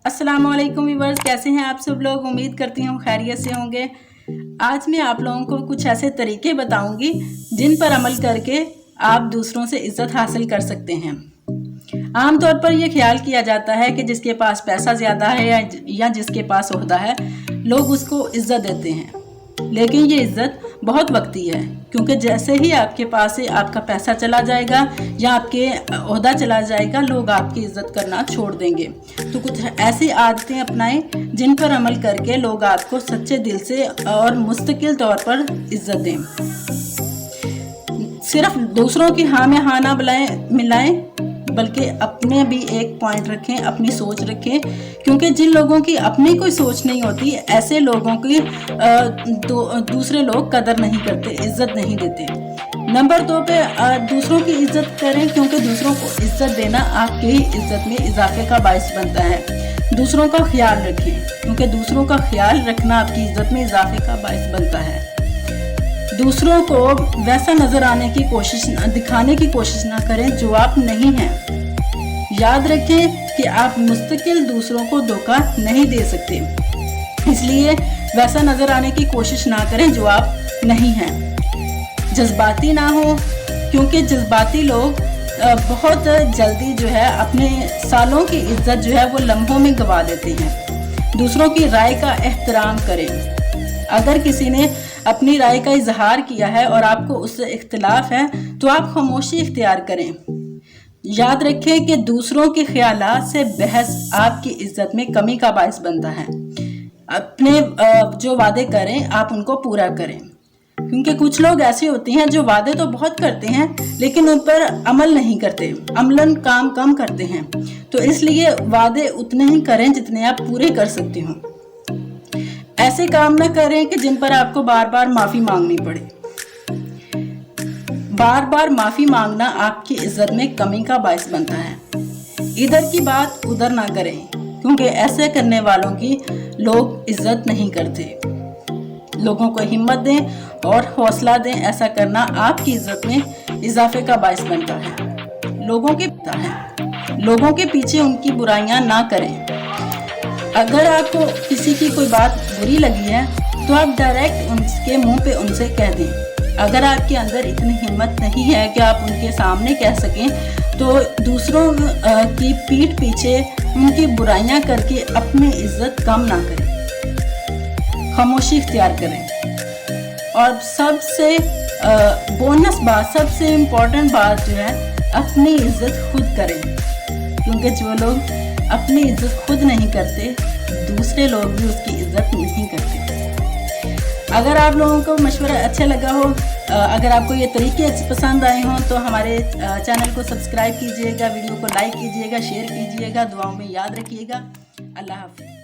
अस्सलामुअलैकुम व्यूअर्स, कैसे हैं आप सब लोग। उम्मीद करती हूँ खैरियत से होंगे। आज मैं आप लोगों को कुछ ऐसे तरीके बताऊंगी जिन पर अमल करके आप दूसरों से इज्जत हासिल कर सकते हैं। आमतौर पर यह ख्याल किया जाता है कि जिसके पास पैसा ज़्यादा है या जिसके पास ओहदा है, लोग उसको इज्जत देते हैं। लेकिन ये इज्जत बहुत वक्ती है, क्योंकि जैसे ही आपके पास से आपका पैसा चला जाएगा या आपके ओहदा चला जाएगा, लोग आपकी इज्जत करना छोड़ देंगे। तो कुछ ऐसी आदतें अपनाएं जिन पर अमल करके लोग आपको सच्चे दिल से और मुस्तकिल तौर पर इज्जत दें। सिर्फ दूसरों की हाँ में हाँ ना मिलाएं, बल्कि अपने भी एक पॉइंट रखें, अपनी सोच रखें, क्योंकि जिन लोगों की अपनी कोई सोच नहीं होती, ऐसे लोगों की दूसरे लोग कदर नहीं करते, इज्जत नहीं देते। नंबर 2 पे दूसरों की इज्जत करें, क्योंकि दूसरों को इज्जत देना आपकी इज्जत में इजाफे का बायस बनता है। दूसरों का ख्याल रखें, क्योंकि दूसरों का ख्याल रखना आपकी इज्जत में इजाफे का बायस बनता है। दूसरों को वैसा नजर दिखाने की कोशिश ना करें जो आप नहीं हैं। याद रखें कि आप मुस्तकिल दूसरों को धोखा नहीं दे सकते, इसलिए वैसा नजर आने की कोशिश ना करें जो आप नहीं हैं। जज्बाती ना हो, क्योंकि जज्बाती लोग बहुत जल्दी जो है अपने सालों की इज्जत जो है वो लम्हों में गंवा देते हैं। दूसरों की राय का एहतराम करें। अगर किसी ने अपनी राय का इजहार किया है और आपको उससे इख्तिलाफ है, तो आप खामोशी इख्तियार करें। याद रखें कि दूसरों के ख्यालात से बहस आपकी इज्जत में कमी का बायस बनता है। अपने जो वादे करें आप उनको पूरा करें, क्योंकि कुछ लोग ऐसे होते हैं जो वादे तो बहुत करते हैं लेकिन उन पर अमल नहीं करते, अमलन काम कम करते हैं। तो इसलिए वादे उतने ही करें जितने आप पूरे कर सकते हो। ऐसे काम न करें कि जिन पर आपको बार बार माफी मांगनी पड़े। बार बार माफी मांगना आपकी इज्जत में कमी का बायस बनता है। इधर की बात उधर ना करें, क्योंकि ऐसे करने वालों की लोग इज्जत नहीं करते। लोगों को हिम्मत दें और हौसला दें, ऐसा करना आपकी इज्जत में इजाफे का बायस बनता है। लोगों के पीछे उनकी बुराइयां ना करें। अगर आपको किसी की कोई बात बुरी लगी है तो आप डायरेक्ट उनके मुंह पे उनसे कह दें। अगर आपके अंदर इतनी हिम्मत नहीं है कि आप उनके सामने कह सकें, तो दूसरों की पीठ पीछे उनकी बुराइयां करके अपनी इज्जत कम ना करें, खामोशी इख्तियार करें। और सबसे बोनस बात, सबसे इम्पोर्टेंट बात जो है, अपनी इज्जत खुद करें, क्योंकि जो लोग अपनी इज्जत खुद नहीं करते, दूसरे लोग भी उसकी इज्जत नहीं करते। अगर आप लोगों को मशवरा अच्छा लगा हो, अगर आपको ये तरीके पसंद आए हों, तो हमारे चैनल को सब्सक्राइब कीजिएगा, वीडियो को लाइक कीजिएगा, शेयर कीजिएगा, दुआओं में याद रखिएगा। अल्लाह हाफ़िज़।